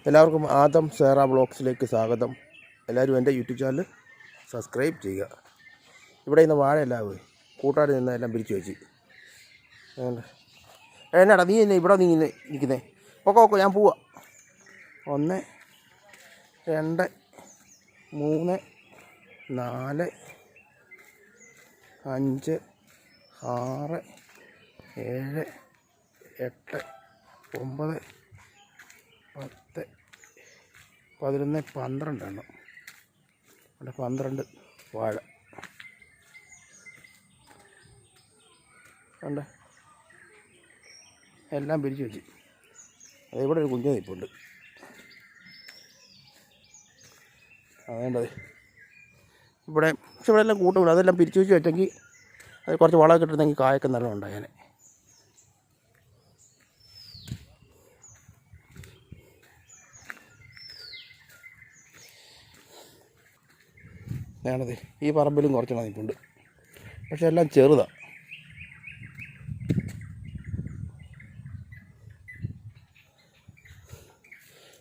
എല്ലാവർക്കും ആദം സേറ വ്ളോഗ്സിലേക്ക് സ്വാഗതം. എല്ലാവരും എൻ്റെ യൂട്യൂബ് ചാനൽ സബ്സ്ക്രൈബ് ചെയ്യുക. ഇവിടെ ഇന്ന് വാഴയെല്ലാം പോയി കൂട്ടാടി നിന്ന് എല്ലാം പിരിച്ചു വെച്ച്. എന്നാടാ നീ ഇന്ന് ഇവിടെ നീ നിൽക്കുന്നേ? ഓക്കെ ഞാൻ പോവാ. 1 2 3 4 5 6 7 8 9 10 11 12 എണ്ണം. അവിടെ 12 വാഴ ഉണ്ട്. എല്ലാം പിരിച്ചു വെച്ച്. അതിവിടെ ഒരു കുഞ്ഞു നിൽപ്പുണ്ട്. അതേണ്ടത് ഇവിടെ. പക്ഷെ ഇവിടെ എല്ലാം കൂട്ടുമില്ല. അതെല്ലാം പിരിച്ചു വെച്ച് വെച്ചെങ്കിൽ അത് കുറച്ച് വളമൊക്കെ ഇട്ടിരുന്നെങ്കിൽ കായൊക്കെ നല്ലോണം ഉണ്ടായേനെ. ഞാനത് ഈ പറമ്പിലും കുറച്ചെണ്ണം നിൽപ്പുണ്ട്. പക്ഷെ എല്ലാം ചെറുതാണ്.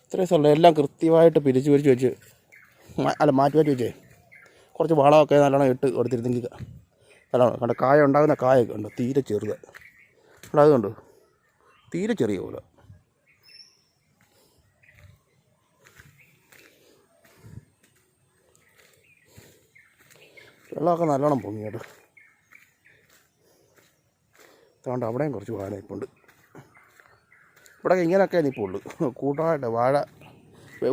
ഇത്രയും സ്ഥലം എല്ലാം കൃത്യമായിട്ട് പിരിച്ച് വെച്ച് മാറ്റി വെച്ചേ കുറച്ച് വളമൊക്കെ നല്ലോണം ഇട്ട് കൊടുത്തിരുന്നെങ്കിൽ നല്ലോണം കണ്ട കായ ഉണ്ടാകുന്ന കായൊക്കെ ഉണ്ട്. തീരെ ചെറുത്. അവിടെ അത് കണ്ടു, തീരെ ചെറിയ പോലെ. വെള്ളമൊക്കെ നല്ലോണം പൊങ്ങി കേട്ടോ. അതുകൊണ്ട് അവിടെയും കുറച്ച് വാഴ നിൽപ്പുണ്ട്. ഇവിടെ ഇങ്ങനെയൊക്കെ നിൽപ്പുള്ളൂ. കൂട്ടമായിട്ട് വാഴ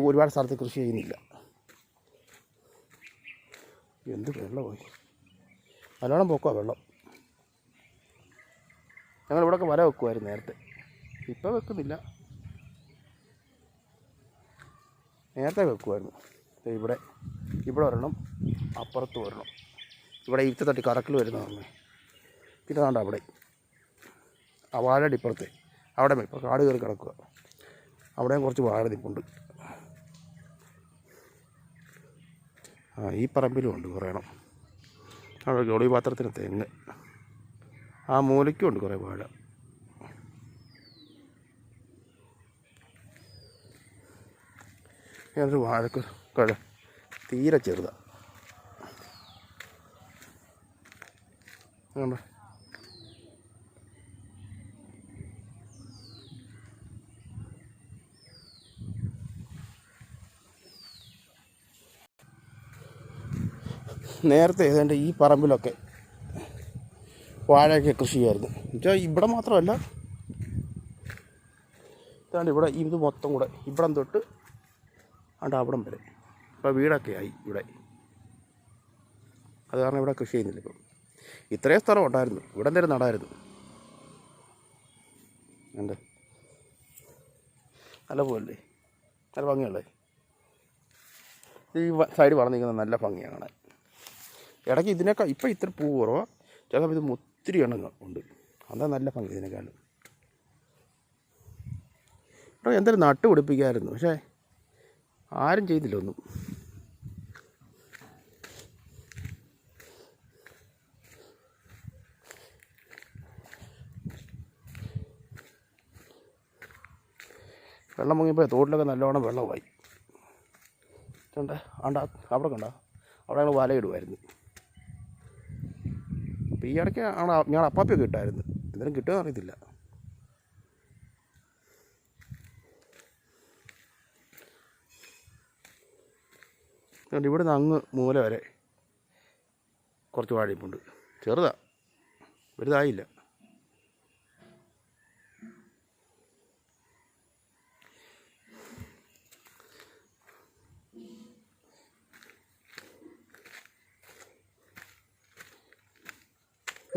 ഒരുപാട് സ്ഥലത്ത് കൃഷി ചെയ്യുന്നില്ല. എന്ത് വെള്ളമായി നല്ലോണം പൊക്കമാണ് വെള്ളം. ഞങ്ങളിവിടെയൊക്കെ വല വെക്കുമായിരുന്നു നേരത്തെ. ഇപ്പം വെക്കുന്നില്ല, നേരത്തെ വെക്കുമായിരുന്നു. ഇവിടെ ഒരെണ്ണം, അപ്പുറത്ത് ഒരെണ്ണം. ഇവിടെ ഇരുത്തി തട്ടി കറക്കിൽ വരുന്നതാണ്. പിന്നെ വേണ്ട അവിടെ ആ വാഴയുടെ ഇപ്പുറത്തെ അവിടെ ഇപ്പോൾ കാട് കയറി കിടക്കുക. അവിടെയും കുറച്ച് വാഴ നിൽപ്പുണ്ട്. ഈ പറമ്പിലും ഉണ്ട് കുറേ എണ്ണം. അവിടെ ഗോളി പാത്രത്തിന് തെങ്ങ്. ആ മൂലയ്ക്കും ഉണ്ട് കുറേ വാഴ. ഞാനൊരു വാഴക്ക് തീരെ ചെറുതാണ്. ആണോ നേരത്തെ ഏതാണ്ട് ഈ പറമ്പിലൊക്കെ വാഴയൊക്കെ കൃഷി ചെയ്യായിരുന്നു. എന്നുവെച്ചാൽ ഇവിടെ മാത്രമല്ല, ഏതാണ്ട് ഇവിടെ ഇത് മൊത്തം കൂടെ ഇവിടം തൊട്ട് അവിടം വരെ ഇപ്പോൾ വീടൊക്കെ ആയി ഇവിടെ. അത് കാരണം ഇവിടെ കൃഷി ചെയ്യുന്നില്ല. ഇപ്പം ഇത്രയും സ്ഥലം ഉണ്ടായിരുന്നു, ഇവിടെ എന്തേലും നടായിരുന്നു. ഉണ്ട്, നല്ല പൂവല്ലേ, നല്ല ഭംഗിയല്ലേ. ഈ സൈഡ് വളർന്നിരിക്കുന്നത് നല്ല ഭംഗിയാണ് കാണാൻ. ഇടയ്ക്ക് ഇതിനേക്കാൾ ഇപ്പം ഇത്ര പൂ കുറവാണ്. ചില സമയത്ത് ഒത്തിരി എണ്ണം ഉണ്ട്. അതാ നല്ല ഭംഗി ഇതിനേക്കാളും. ഇവിടെ എന്തായാലും നട്ട് പിടിപ്പിക്കാമായിരുന്നു, പക്ഷേ ആരും ചെയ്തില്ല ഒന്നും. വെള്ളം പൊങ്ങിയപ്പോൾ തോട്ടിലൊക്കെ നല്ലോണം വെള്ളമായി. കണ്ട അവിടെ കണ്ട അവിടെ ഞങ്ങൾ വലയിടുമായിരുന്നു. അപ്പോൾ ഈ ഇടയ്ക്ക് ഞങ്ങൾ അപ്പാപ്പിയൊക്കെ ഇട്ടായിരുന്നു. എന്തെങ്കിലും കിട്ടുമെന്ന് അറിയത്തില്ല. അതുകൊണ്ട് ഇവിടുന്ന് അങ്ങ് മൂല വരെ കുറച്ച് വാഴയിപ്പുണ്ട്. ചെറുതാണ്, വലുതായില്ല.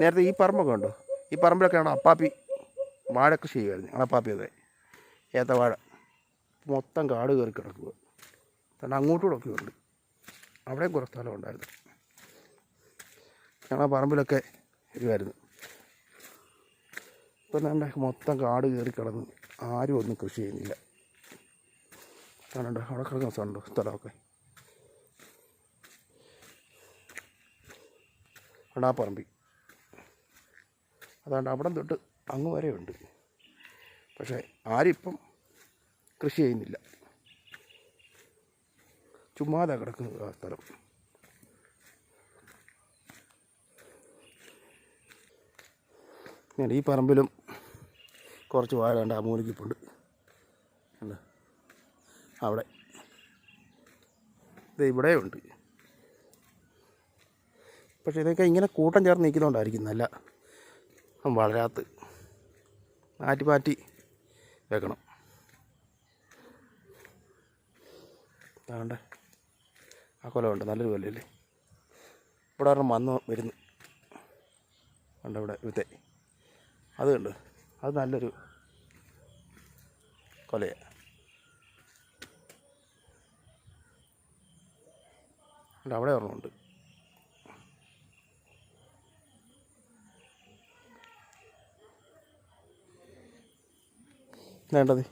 നേരത്തെ ഈ പറമ്പൊക്കെ ഉണ്ടോ? ഈ പറമ്പിലൊക്കെയാണ് അപ്പാപ്പി വാഴ കൃഷി ചെയ്യുമായിരുന്നു. ഞങ്ങൾ അപ്പാപ്പിയൊക്കെ ഏത്തവാഴ. മൊത്തം കാട് കയറി കിടക്കുക. അതുകൊണ്ട് അങ്ങോട്ടൂടൊക്കെ ഉണ്ട്. അവിടെയും കുറേ സ്ഥലം ഉണ്ടായിരുന്നു. ഞങ്ങളെ പറമ്പിലൊക്കെ ഇരിക്കുമായിരുന്നു. ഇപ്പം തന്നെ മൊത്തം കാട് കയറി കിടന്ന് ആരും ഒന്നും കൃഷി ചെയ്യുന്നില്ല. കാണണ്ട അവിടെ കിടക്കുന്ന സ്ഥലമുണ്ടോ? സ്ഥലമൊക്കെ ആ പറമ്പിൽ. അതുകൊണ്ട് അവിടം തൊട്ട് അങ്ങ് വരെയുണ്ട്. പക്ഷേ ആരും ഇപ്പം കൃഷി ചെയ്യുന്നില്ല. ചുമ്മാതെ കിടക്കുന്നത് ആ സ്ഥലം. ഈ പറമ്പിലും കുറച്ച് വാഴ ഉണ്ട്, ആ മൂലിക്കിപ്പുണ്ട് ഉണ്ട് അവിടെ. ഇത് ഇവിടെ ഉണ്ട്. പക്ഷേ ഇതൊക്കെ ഇങ്ങനെ കൂട്ടം ചേർന്ന് നിൽക്കുന്നതുകൊണ്ടായിരിക്കും നല്ല വളരാത്ത. മാറ്റി മാറ്റി വെക്കണം. അതുകൊണ്ട് ആ കൊലമുണ്ട്, നല്ലൊരു കൊലയല്ലേ. ഇവിടെ ഒരെണ്ണം വന്ന് വരുന്നു ഉണ്ട് ഇവിടെ വിത്തെ. അത് കണ്ട്, അത് നല്ലൊരു കൊലയാണ്. അവിടെ ഒരെണ്ണമുണ്ട്. വേണ്ടത്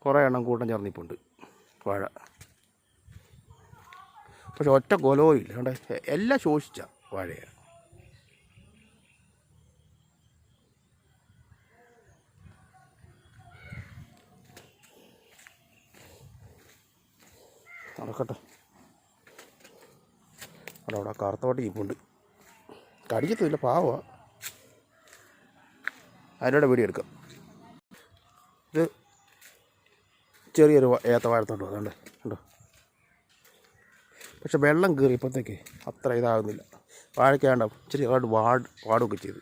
കുറേ എണ്ണം കൂട്ടം ചേർന്നിപ്പുണ്ട് വാഴ. പക്ഷെ ഒറ്റ കൊലവും ഇല്ല. കണ്ടേ, എല്ലാം ശോഷിച്ച വാഴയാണ്. നടക്കട്ടെ. അവിടെ കറുത്തോട്ട് ഇപ്പുണ്ട്. കടിക്കത്തില്ല, പാവമാണ്. അതിനോട് വീഡിയോ എടുക്കാം. ഇത് ചെറിയൊരു ഏത്തവാഴത്തോണ്ട് അതുകൊണ്ട് ഉണ്ടോ. പക്ഷെ വെള്ളം കയറിയപ്പോഴത്തേക്ക് അത്ര ഇതാകുന്നില്ല. വാഴയ്ക്കാണ്ട ഇച്ചിരി വാടുകയൊക്കെ ചെയ്തു.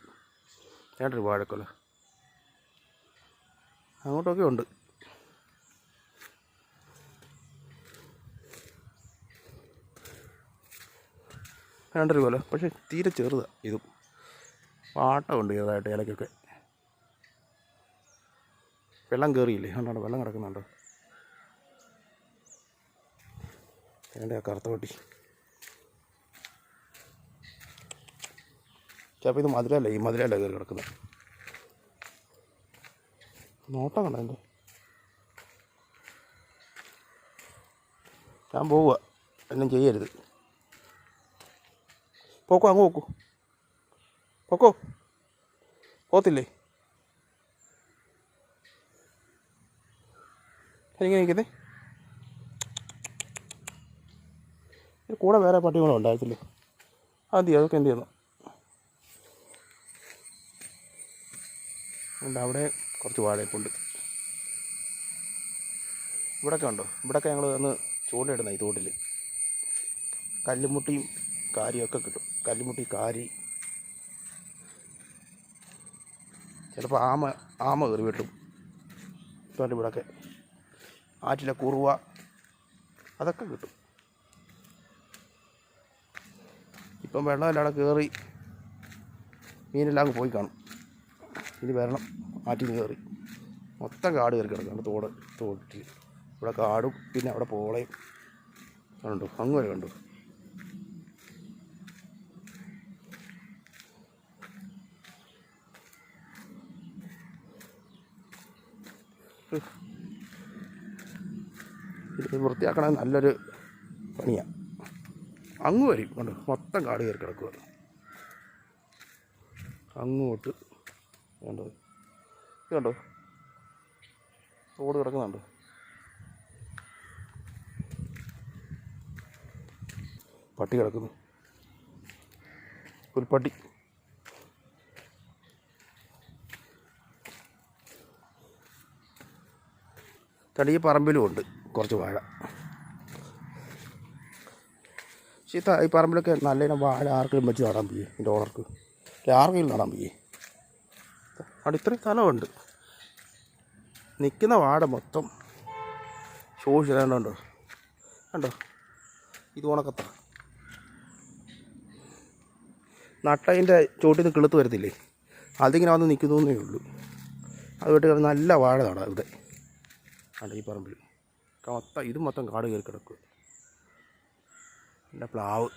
വേണ്ടൊരു വാഴക്കൊല അങ്ങോട്ടൊക്കെ ഉണ്ട്. വേണ്ടൊരു കൊല, പക്ഷെ തീരെ ചെറുതാണ്. ഇതും പാട്ടമുണ്ട് ചെറുതായിട്ട് ഇലക്കൊക്കെ. വെള്ളം കയറിയില്ലേ, കണ്ടോ വെള്ളം കിടക്കുന്നുണ്ടോ. വേണ്ട കറുത്തോട്ടി. ചിലപ്പോൾ ഇത് മധുരമല്ല, ഈ മധുരമല്ല കയറി കിടക്കുന്നത്. നോട്ടം കണ്ടോ എൻ്റെ. ഞാൻ പോവുക, എന്നും ചെയ്യരുത്. പോക്കോ, അങ്ങ് പോക്കോ, പോക്കോ. പോത്തില്ലേ എനിങ്ങനെ നിൽക്കുന്നേ. കൂടെ വേറെ പട്ടികളും ഉണ്ടായിട്ടില്ലേ, അതെന്ത് ചെയ്യും, അതൊക്കെ എന്ത് ചെയ്യുന്നു. ഉണ്ട് അവിടെ കുറച്ച് വാഴയപ്പുണ്ട്. ഇവിടെയൊക്കെ ഉണ്ടോ. ഇവിടെയൊക്കെ ഞങ്ങൾ ഒന്ന് ചൂണ്ടയിടുന്ന ഈ തോട്ടിൽ കല്ലുമുട്ടിയും കാരിയൊക്കെ കിട്ടും. കല്ലുമുട്ടി, കാരി, ചിലപ്പോൾ ആമ കയറി വെട്ടും. ഇപ്പം ഇവിടെയൊക്കെ ആറ്റിലെ കുറുവ അതൊക്കെ കിട്ടും. ഇപ്പം വെള്ളമെല്ലാം കയറി മീനെല്ലാം അങ്ങ് പോയി കാണും. ഇനി വരണം ആറ്റിൽ നിന്ന് കയറി. മൊത്തം കാട് കയറി കിടക്കുകയാണ് തോട്ടിൽ. ഇവിടെ കാടും പിന്നെ അവിടെ പോളയും കണ്ടു, അങ്ങ് വരെ കണ്ടു. ഇത് വൃത്തിയാക്കണ നല്ലൊരു പണിയാണ്. അങ്ങ് വരും കണ്ടോ, മൊത്തം കാട് കയറി കിടക്കുക. അങ്ങോട്ട് കണ്ടോ, ഇത് കണ്ടോ റോഡ് കിടക്കുന്നുണ്ട്. പട്ടി കിടക്കുന്നു, പുൽപ്പട്ടി. ഈ പറമ്പിലും ഉണ്ട് കുറച്ച് വാഴ. പക്ഷേ ഈ പറമ്പിലൊക്കെ നല്ല ഇനം വാഴ ആർക്കെങ്കിലും വെച്ച് നടാൻ പോയി, എൻ്റെ ഓണർക്ക് ആർക്കെങ്കിലും നടാൻ പോയി. അവിടെ ഇത്രയും സ്ഥലമുണ്ട്. നിൽക്കുന്ന വാഴ മൊത്തം ശോഷിച്ചുണ്ടോ, കണ്ടോ. ഇത് ഉണക്കത്ത നട്ടതിൻ്റെ ചോട്ടിൽ നിന്ന് കിളുത്ത് വരത്തില്ലേ, അതിങ്ങനെ വന്ന് നിൽക്കുന്നേ ഉള്ളൂ. അതുകൊണ്ട് നല്ല വാഴ നടാം ഇവിടെ. അല്ല ഈ പറമ്പിൽ മൊത്തം ഇത് മൊത്തം കാട് കയറി കിടക്കുക. എൻ്റെ പ്ലാവ്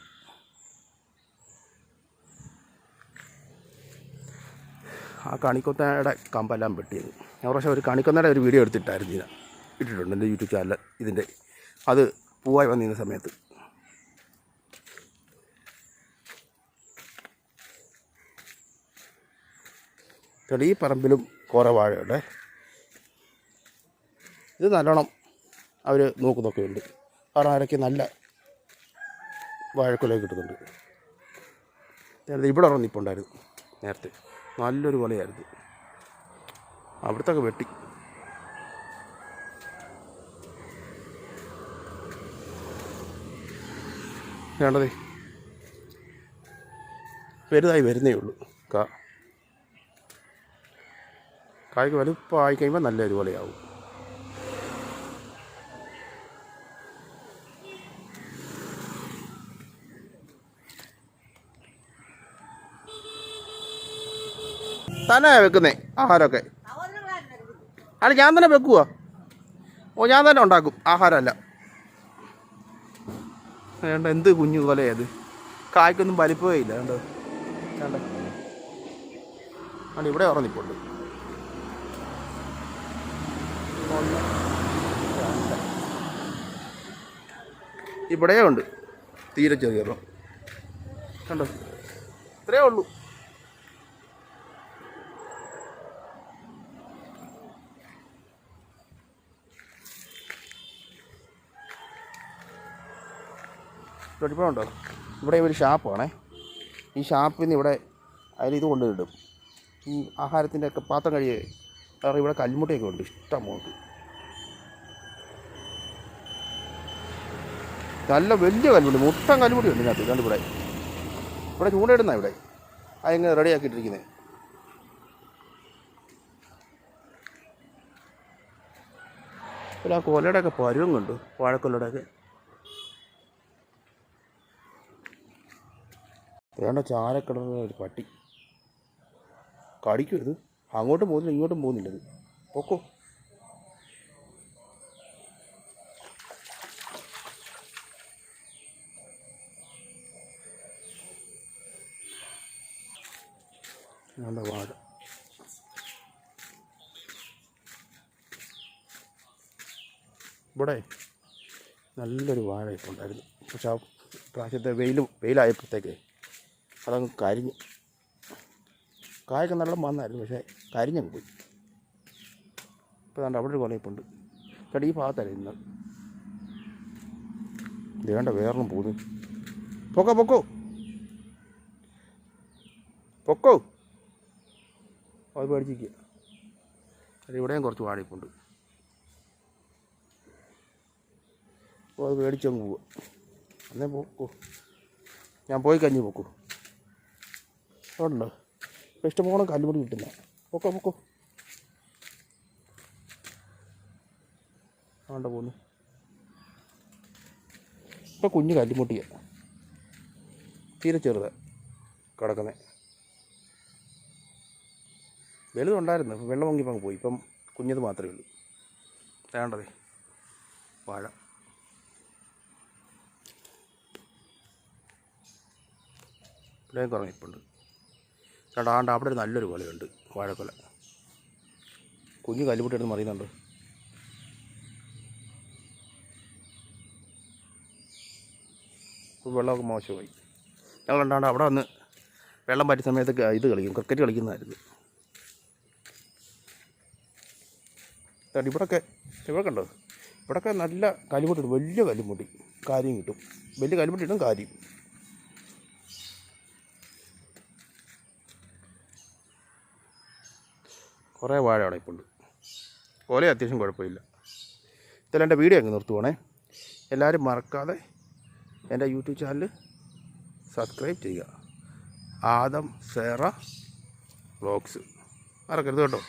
ആ കണിക്കൊന്നയുടെ കമ്പെല്ലാം വെട്ടിയത്. ഞാൻ പ്രാവശ്യം ഒരു കണിക്കൊന്നയുടെ ഒരു വീഡിയോ എടുത്തിട്ടായിരുന്നു, ഇട്ടിട്ടുണ്ട് എൻ്റെ യൂട്യൂബ് ചാനൽ. ഇതിൻ്റെ അത് പൂവായി വന്നിരുന്ന സമയത്ത്. ഈ പറമ്പിലും കുറേ വാഴയുണ്ട്. ഇത് നല്ലോണം അവർ നോക്കുന്നൊക്കെ ഉണ്ട്. കാരണം അരയ്ക്ക് നല്ല വാഴക്കൊലയൊക്കെ കിട്ടുന്നുണ്ട്. നേരത്തെ ഇവിടെ ഒരെണ്ണം നിൽപ്പുണ്ടായിരുന്നു. നേരത്തെ നല്ലൊരു കൊലയായിരുന്നു. അവിടുത്തൊക്കെ വെട്ടി. വേണ്ടതേ വലുതായി വരുന്നേ ഉള്ളൂ. കായ്ക്ക് വലുപ്പമായി കഴിയുമ്പോൾ നല്ലൊരു കൊലയാവും. തന്നെ വെക്കുന്നേ ആഹാരമൊക്കെ? അല്ല, ഞാൻ തന്നെ വെക്കുവാ. ഓ, ഞാൻ തന്നെ ഉണ്ടാക്കും ആഹാരമല്ല. വേണ്ട, എന്ത് കുഞ്ഞു കൊലയത്. കായ്ക്കൊന്നും വലിപ്പമേ ഇല്ല. വേണ്ട വേണ്ട ആണ് ഇവിടെ ഉറന്നിപ്പുണ്ട്. ഇവിടെ ഉണ്ട് തീരെ ചെറിയ കണ്ടോ, ഇത്രയേ ഉള്ളൂ. ഉണ്ടോ? ഇവിടെ ഒരു ഷാപ്പാണേ. ഈ ഷാപ്പിൽ നിന്ന് ഇവിടെ അതിലിത് കൊണ്ട് ഇടും. ഈ ആഹാരത്തിൻ്റെ ഒക്കെ പാത്രം കഴിയേ. കാരണം ഇവിടെ കല്ലുമുട്ടയൊക്കെ ഉണ്ട് ഇഷ്ടം പോലെ. നല്ല വലിയ കല്ലുമുട്ടി, മുട്ടൻ കല്ലുമുട്ടി ഉണ്ട് ഇതിനകത്ത്. കണ്ട് ഇവിടെ ചൂണ്ടയിടുന്ന ഇവിടെ അതിങ്ങനെ റെഡിയാക്കിയിട്ടിരിക്കുന്നത്. പിന്നെ ആ കൊലയുടെയൊക്കെ പരുവം കണ്ടു, വാഴക്കൊലയുടെയൊക്കെ. വേണ്ട ചാരക്കിടന്ന ഒരു പട്ടി കടിക്കും. ഇത് അങ്ങോട്ടും പോകുന്നില്ല ഇങ്ങോട്ടും പോകുന്നില്ല. ഇത് പൊക്കോ. നല്ല വാഴ. ഇവിടെ നല്ലൊരു വാഴ ഇപ്പോൾ ഉണ്ടായിരുന്നു. പക്ഷെ ആ പ്രാവശ്യത്തെ വെയിലായപ്പോഴത്തേക്ക് അതങ്ങ് കരിഞ്ഞു. കായൊക്കെ നല്ല വന്നായിരുന്നു, പക്ഷേ കരിഞ്ഞങ്ങ് പോയി. ഇപ്പോൾ വേണ്ട അവിടെ ഒരു കൊലയിപ്പുണ്ട്. ചേട്ടാ ഈ ഭാഗത്തായിരുന്നു ഇന്ന്. ഇത് വേണ്ട വേറൊന്നും പോകുന്നു. പൊക്കോ പൊക്കോ പൊക്കോ. അത് പേടിച്ചിരിക്കുക. അത് ഇവിടെയും കുറച്ച് വാഴയിപ്പുണ്ട്. അപ്പോൾ അത് പേടിച്ചങ്ങ് പോവുക. എന്നേ പോക്കോ, ഞാൻ പോയി കഴിഞ്ഞ് പോക്കൂ. ഉണ്ടോ ഇഷ്ടംപോലെ കല്ലുമുടി കിട്ടുന്ന. പൊക്കോ പൊക്കോ. ആണ്ട പോന്നു. ഇപ്പം കുഞ്ഞ് കല്ലുമുട്ടിയാണ്, തീരെ ചെറുതാണ് കിടക്കുന്നത്. വലുതുണ്ടായിരുന്നു, വെള്ളം പൊങ്ങിയപ്പോൾ അങ്ങ് പോയി. ഇപ്പം കുഞ്ഞത് മാത്രമേ ഉള്ളൂ. വേണ്ടതേ വാഴ. ഇവിടെയും കുറഞ്ഞിപ്പുണ്ട്. ആണ്ട് അവിടെ ഒരു നല്ലൊരു കൊലയുണ്ട്, വാഴക്കൊല. കുഞ്ഞ് കല്ലുമുട്ടി എടുത്ത് മറിയുന്നുണ്ട്. വെള്ളമൊക്കെ മോശമായി. ഞങ്ങളുണ്ടാണ്ട് അവിടെ വന്ന് വെള്ളം പറ്റിയ സമയത്ത് ഇത് കളിക്കും, ക്രിക്കറ്റ് കളിക്കുന്നതായിരുന്നു. ഇവിടെ കണ്ടോ, ഇവിടെയൊക്കെ നല്ല കല്ലുമുട്ടി ഇടും. വലിയ കല്ലുമുട്ടി കാര്യം കിട്ടും. വലിയ കല്ലുമുട്ടി ഇടും കാര്യം. കുറേ വാഴ അവിടെ ഇപ്പോൾ ഉണ്ട്. കൊല അത്യാവശ്യം കുഴപ്പമില്ല. ഇതെല്ലാം എൻ്റെ വീഡിയോ അങ്ങ് നിർത്തുവാണേ. എല്ലാവരും മറക്കാതെ എൻ്റെ യൂട്യൂബ് ചാനൽ സബ്സ്ക്രൈബ് ചെയ്യുക. ആദം സേറ വ്ളോഗ്സ് മറക്കരുത് കേട്ടോ.